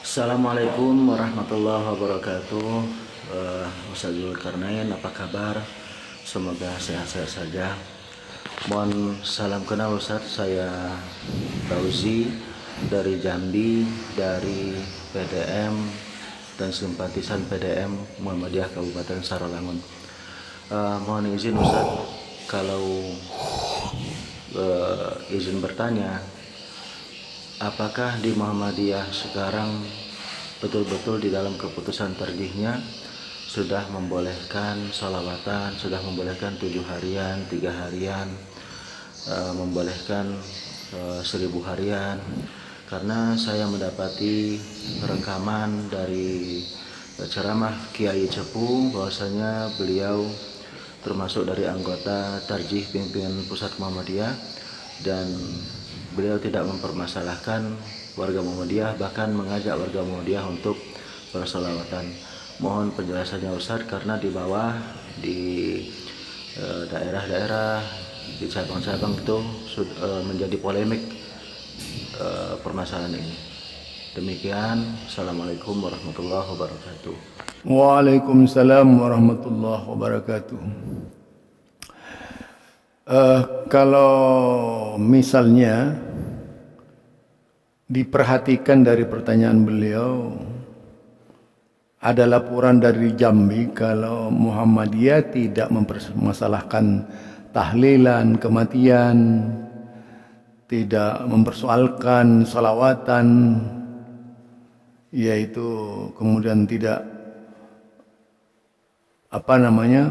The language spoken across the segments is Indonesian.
Assalamualaikum warahmatullahi wabarakatuh. Ustaz Zulkarnain, apa kabar? Semoga sehat-sehat saja. Mohon salam kenal Ustaz, saya Fauzi dari Jambi, dari PDM dan simpatisan PDM Muhammadiyah Kabupaten Sarawangun. Mohon izin Ustaz, kalau izin bertanya, apakah di Muhammadiyah sekarang betul-betul di dalam keputusan terjihnya sudah membolehkan sholawatan, sudah membolehkan 7 harian, 3 harian, membolehkan 1000 harian? Karena saya mendapati rekaman dari ceramah Kiai Cepu bahwasanya beliau termasuk dari anggota Tarjih Pimpinan Pusat Muhammadiyah dan beliau tidak mempermasalahkan warga Muhammadiyah, bahkan mengajak warga Muhammadiyah untuk bersolawatan. Mohon penjelasannya Ustadz, karena di bawah di daerah-daerah, di cabang-cabang itu menjadi polemik permasalahan ini. Demikian, Assalamualaikum warahmatullahi wabarakatuh. Waalaikumsalam warahmatullahi wabarakatuh. Kalau misalnya diperhatikan dari pertanyaan beliau, ada laporan dari Jambi kalau Muhammadiyah tidak mempermasalahkan tahlilan kematian, tidak mempersoalkan salawatan, yaitu kemudian tidak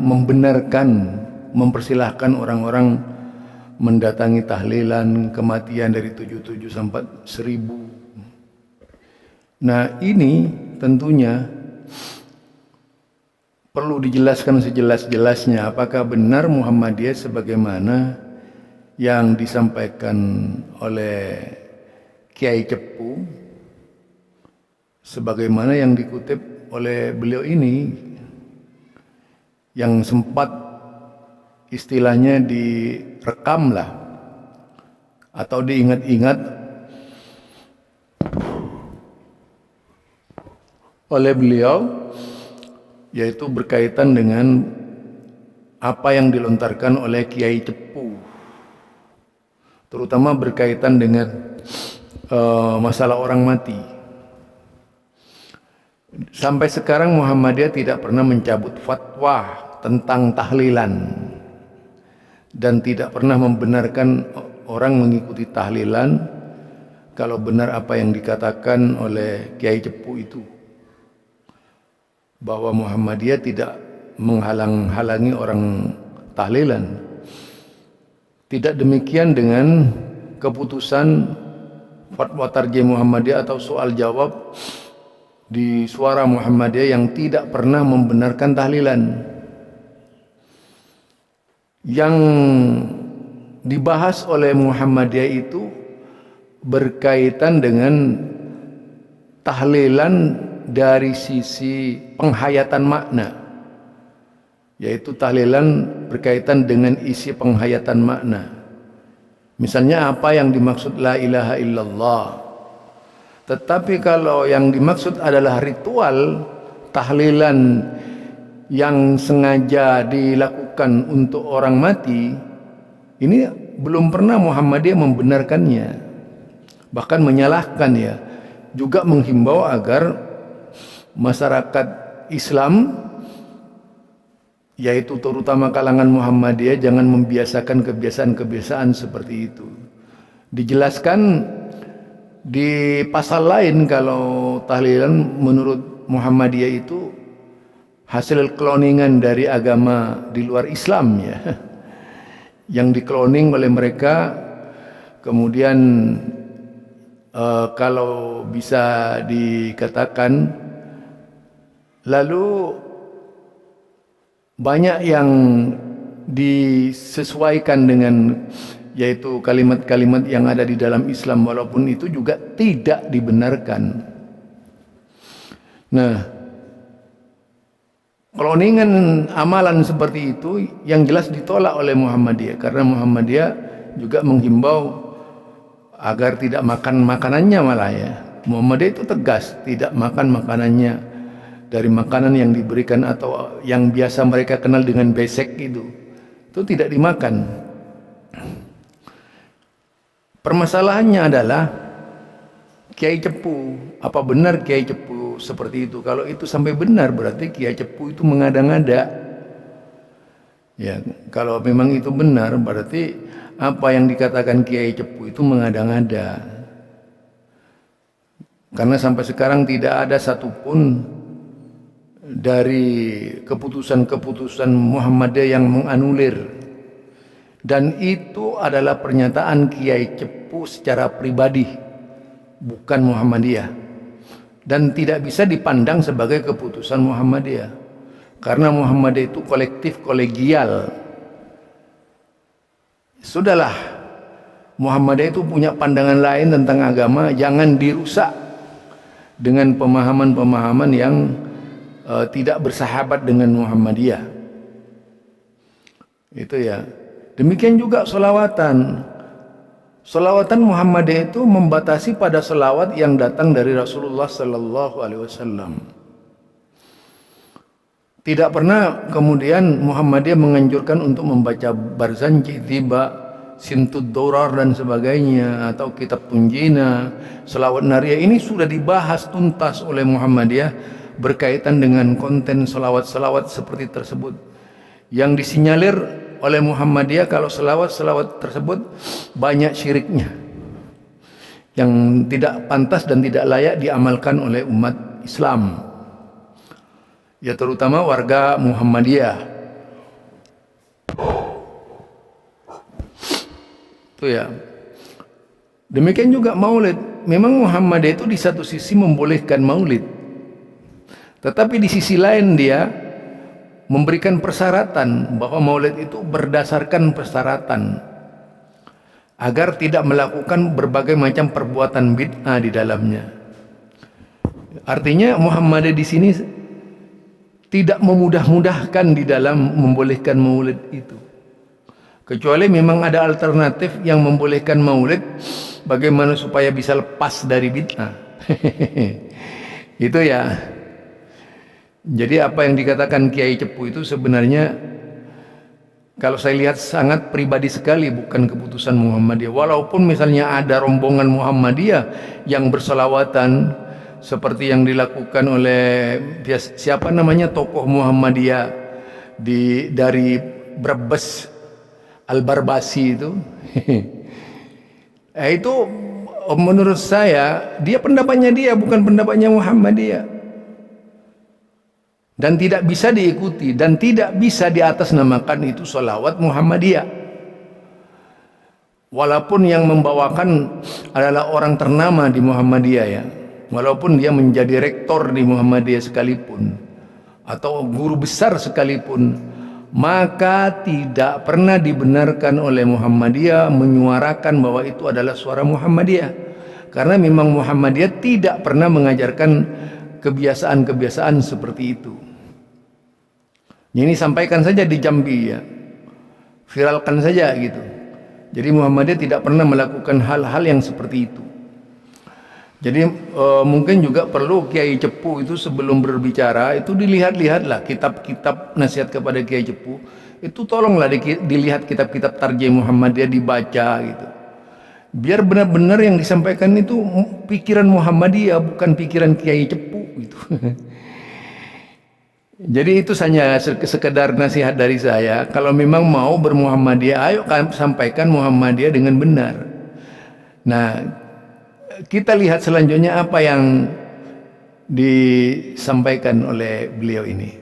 membenarkan, mempersilahkan orang-orang mendatangi tahlilan kematian dari 77 sampai 1000. Nah, ini tentunya perlu dijelaskan sejelas-jelasnya apakah benar Muhammadiyah sebagaimana yang disampaikan oleh Kiai Cepu, sebagaimana yang dikutip oleh beliau ini, yang sempat istilahnya direkam lah atau diingat-ingat oleh beliau, yaitu berkaitan dengan apa yang dilontarkan oleh Kiai Cepu, terutama berkaitan dengan masalah orang mati. Sampai sekarang Muhammadiyah tidak pernah mencabut fatwa tentang tahlilan dan tidak pernah membenarkan orang mengikuti tahlilan kalau benar apa yang dikatakan oleh Kiai Cepu itu, bahwa Muhammadiyah tidak menghalang-halangi orang tahlilan. Tidak demikian dengan keputusan fatwa Tarjih Muhammadiyah atau soal jawab di Suara Muhammadiyah yang tidak pernah membenarkan tahlilan. Yang dibahas oleh Muhammadiyah itu berkaitan dengan tahlilan dari sisi penghayatan makna, yaitu tahlilan berkaitan dengan isi penghayatan makna. Misalnya apa yang dimaksud la ilaha illallah. Tetapi kalau yang dimaksud adalah ritual tahlilan yang sengaja dilakukan untuk orang mati, ini belum pernah Muhammadiyah membenarkannya, bahkan menyalahkan ya, juga menghimbau agar masyarakat Islam, yaitu terutama kalangan Muhammadiyah, jangan membiasakan kebiasaan-kebiasaan seperti itu. Dijelaskan di pasal lain kalau tahlilan menurut Muhammadiyah itu hasil kloningan dari agama di luar Islam ya, yang dikloning oleh mereka. Kemudian kalau bisa dikatakan, lalu banyak yang disesuaikan dengan, yaitu kalimat-kalimat yang ada di dalam Islam, walaupun itu juga tidak dibenarkan. Nah, kloningan amalan seperti itu yang jelas ditolak oleh Muhammadiyah, karena Muhammadiyah juga menghimbau agar tidak makan makanannya malah ya. Muhammadiyah itu tegas, tidak makan makanannya dari makanan yang diberikan atau yang biasa mereka kenal dengan besek itu tidak dimakan. Permasalahannya adalah Kiai Cepu. Apa benar Kiai Cepu seperti itu? Kalau itu sampai benar berarti Kiai Cepu itu mengada-ngada. Ya, kalau memang itu benar berarti apa yang dikatakan Kiai Cepu itu mengada-ngada. Karena sampai sekarang tidak ada satupun dari keputusan-keputusan Muhammadiyah yang menganulir. Dan itu adalah pernyataan Kiai Cepu secara pribadi, bukan Muhammadiyah. Dan tidak bisa dipandang sebagai keputusan Muhammadiyah. Karena Muhammadiyah itu kolektif, kolegial. Sudahlah, Muhammadiyah itu punya pandangan lain tentang agama, jangan dirusak dengan pemahaman-pemahaman yang tidak bersahabat dengan Muhammadiyah. Itu ya. Demikian juga sholawatan. Sholawatan Muhammadiyah itu membatasi pada sholawat yang datang dari Rasulullah Sallallahu Alaihi Wasallam. Tidak pernah kemudian Muhammadiyah menganjurkan untuk membaca Barzanji, Tiba, Sintud Daurar dan sebagainya, atau kitab Tunjina, selawat Nariyah. Ini sudah dibahas tuntas oleh Muhammadiyah berkaitan dengan konten selawat-selawat seperti tersebut. Yang disinyalir oleh Muhammadiyah kalau selawat-selawat tersebut banyak syiriknya yang tidak pantas dan tidak layak diamalkan oleh umat Islam. Ya, terutama warga Muhammadiyah. Itu ya. Demikian juga maulid. Memang Muhammadiyah itu di satu sisi membolehkan maulid. Tetapi di sisi lain dia memberikan persyaratan bahwa maulid itu berdasarkan persyaratan agar tidak melakukan berbagai macam perbuatan bid'ah di dalamnya. Artinya Muhammadiyah di sini tidak memudah-mudahkan di dalam membolehkan maulid itu. Kecuali memang ada alternatif yang membolehkan maulid, bagaimana supaya bisa lepas dari bid'ah. Itu ya. Jadi apa yang dikatakan Kiai Cepu itu sebenarnya kalau saya lihat sangat pribadi sekali, bukan keputusan Muhammadiyah. Walaupun misalnya ada rombongan Muhammadiyah yang bersolawatan seperti yang dilakukan oleh siapa namanya tokoh Muhammadiyah dari Brebes, Al-Barbasi itu. Itu menurut saya dia pendapatnya dia, bukan pendapatnya Muhammadiyah. Dan tidak bisa diikuti dan tidak bisa diatasnamakan itu sholawat Muhammadiyah. Walaupun yang membawakan adalah orang ternama di Muhammadiyah ya. Walaupun dia menjadi rektor di Muhammadiyah sekalipun atau guru besar sekalipun, maka tidak pernah dibenarkan oleh Muhammadiyah menyuarakan bahwa itu adalah suara Muhammadiyah. Karena memang Muhammadiyah tidak pernah mengajarkan kebiasaan-kebiasaan seperti itu. Ini sampaikan saja di Jambi ya, viralkan saja gitu. Jadi Muhammadiyah tidak pernah melakukan hal-hal yang seperti itu. Jadi mungkin juga perlu Kiai Cepu itu sebelum berbicara itu dilihat-lihatlah kitab-kitab nasihat kepada Kiai Cepu. Itu tolonglah dilihat kitab-kitab tarjih Muhammadiyah, dibaca gitu. Biar benar-benar yang disampaikan itu pikiran Muhammadiyah, bukan pikiran Kiai Cepu gitu. Jadi itu hanya sekedar nasihat dari saya. Kalau memang mau bermuhammadiyah, ayo sampaikan Muhammadiyah dengan benar. Nah, kita lihat selanjutnya apa yang disampaikan oleh beliau ini.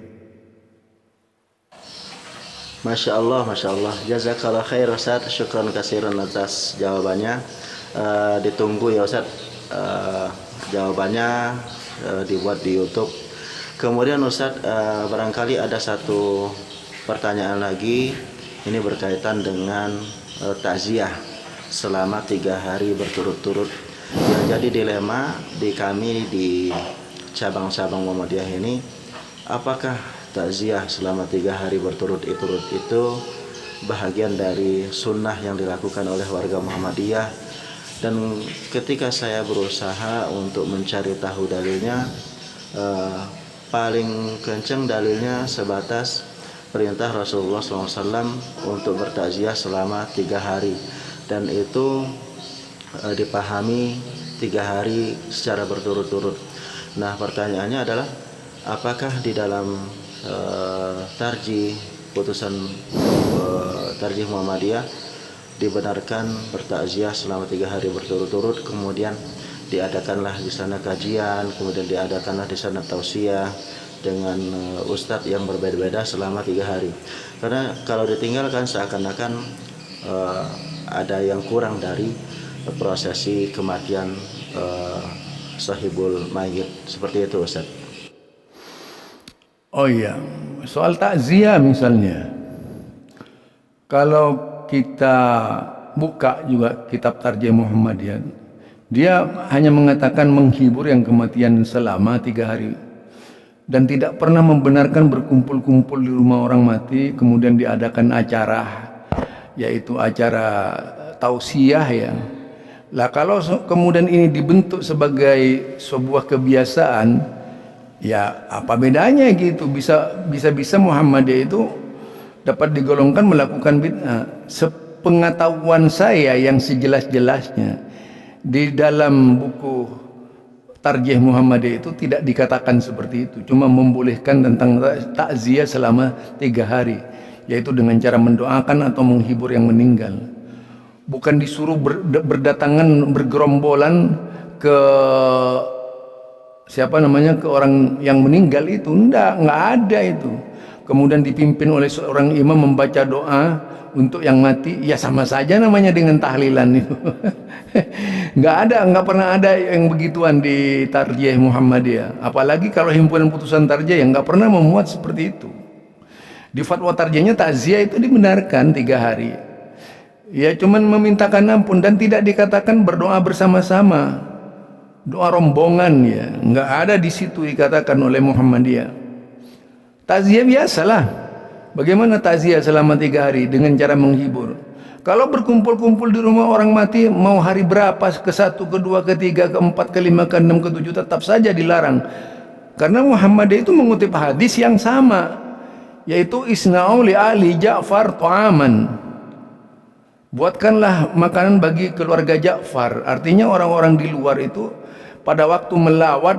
Masya Allah, Masya Allah. Jazakallah khair Ustaz. Syukran kasiran atas jawabannya. Ditunggu ya Ustaz. Jawabannya dibuat di YouTube. Kemudian Ustaz, barangkali ada satu pertanyaan lagi. Ini berkaitan dengan takziah selama 3 hari berturut-turut. Yang jadi dilema di kami di cabang-cabang Muhammadiyah ini, apakah takziah selama 3 hari berturut-turut itu bahagian dari sunnah yang dilakukan oleh warga Muhammadiyah, Dan ketika saya berusaha untuk mencari tahu dalilnya, paling kencang dalilnya sebatas perintah Rasulullah SAW untuk bertakziah selama 3 hari, dan itu dipahami 3 hari secara berturut-turut. Nah, pertanyaannya adalah apakah di dalam tarjih putusan tarjih Muhammadiyah dibenarkan bertakziah selama 3 hari berturut-turut, kemudian diadakanlah di sana kajian, kemudian diadakanlah di sana tausiah dengan ustadz yang berbeda-beda selama 3 hari. Karena kalau ditinggalkan seakan-akan ada yang kurang dari prosesi kematian sahibul mayit, seperti itu, Ustaz. Oh iya, soal takziah misalnya, kalau kita buka juga kitab Tarjih Muhammadiyah, dia hanya mengatakan menghibur yang kematian selama 3 hari, dan tidak pernah membenarkan berkumpul-kumpul di rumah orang mati kemudian diadakan acara, yaitu acara tausiah ya. Lah kalau kemudian ini dibentuk sebagai sebuah kebiasaan, ya apa bedanya gitu? Bisa Muhammadiyah itu dapat digolongkan melakukan bid'ah. Sepengetahuan saya yang sejelas-jelasnya, di dalam buku Tarjih Muhammadiyah itu tidak dikatakan seperti itu, cuma membolehkan tentang takziah selama 3 hari, yaitu dengan cara mendoakan atau menghibur yang meninggal. Bukan disuruh berdatangan bergerombolan ke ke orang yang meninggal itu, enggak ada itu. Kemudian dipimpin oleh seorang imam membaca doa untuk yang mati, ya sama saja namanya dengan tahlilan itu. Enggak pernah ada yang begituan di Tarjih Muhammadiyah. Apalagi kalau himpunan putusan tarjih yang enggak pernah memuat seperti itu. Di fatwa tarjihnya takziah itu dibenarkan 3 hari. Ya cuman memintakan ampun, dan tidak dikatakan berdoa bersama-sama, doa rombongan ya, nggak ada di situ dikatakan oleh Muhammadiyah. Takziah biasalah. Bagaimana takziah selama 3 hari dengan cara menghibur? Kalau berkumpul-kumpul di rumah orang mati, mau hari berapa, ke-1, ke-2, ke-3, ke-4, ke-5, ke-6, ke-7, tetap saja dilarang. Karena Muhammadiyah itu mengutip hadis yang sama, yaitu isna'u li ali Ja'far ta'aman. Buatkanlah makanan bagi keluarga Ja'far. Artinya orang-orang di luar itu pada waktu melawat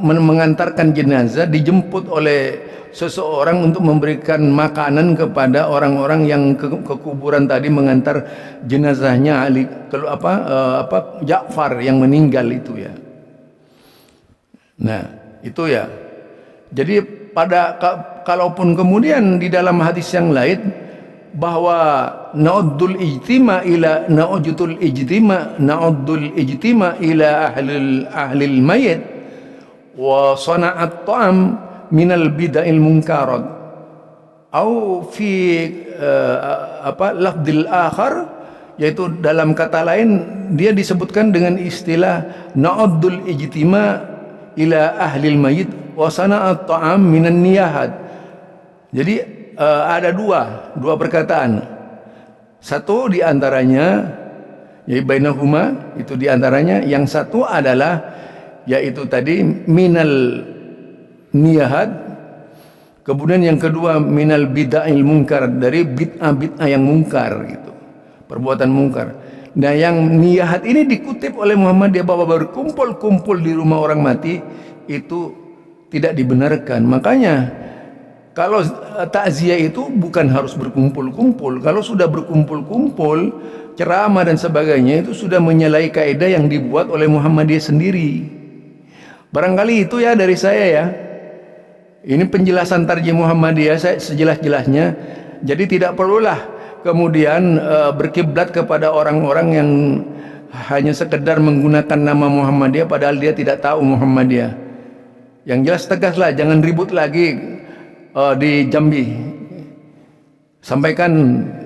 mengantarkan jenazah dijemput oleh seseorang untuk memberikan makanan kepada orang-orang yang ke kuburan tadi, mengantar jenazahnya Ali Ja'far yang meninggal itu ya. Nah, itu ya. Jadi kalaupun kemudian di dalam hadis yang lain bahwa na'uddul ijtima ila ahlil mayit wa sana'at ta'am minal bid'il munkarat, atau fi lafdil akhar, yaitu dalam kata lain dia disebutkan dengan istilah na'uddul ijtima ila ahlil mayit wa sana'at ta'am minan niyahat. Jadi ada dua perkataan. Satu diantaranya, yaitu bainahuma, itu diantaranya. Yang satu adalah, yaitu tadi minal niyahat. Kemudian yang kedua minal bid'ahil munkar, dari bid'ah yang mungkar gitu, perbuatan mungkar. Nah yang niyahat ini dikutip oleh Muhammadiyah bahwa berkumpul-kumpul di rumah orang mati itu tidak dibenarkan. Makanya kalau takziah itu bukan harus berkumpul-kumpul. Kalau sudah berkumpul-kumpul, ceramah dan sebagainya, itu sudah menyalahi kaidah yang dibuat oleh Muhammadiyah sendiri. Barangkali itu ya dari saya ya. Ini penjelasan Tarjih Muhammadiyah saya sejelas-jelasnya. Jadi tidak perlulah kemudian berkiblat kepada orang-orang yang hanya sekedar menggunakan nama Muhammadiyah padahal dia tidak tahu Muhammadiyah. Yang jelas tegaslah, jangan ribut lagi di Jambi. Sampaikan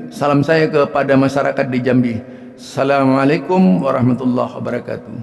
salam saya kepada masyarakat di Jambi. Assalamualaikum warahmatullahi wabarakatuh.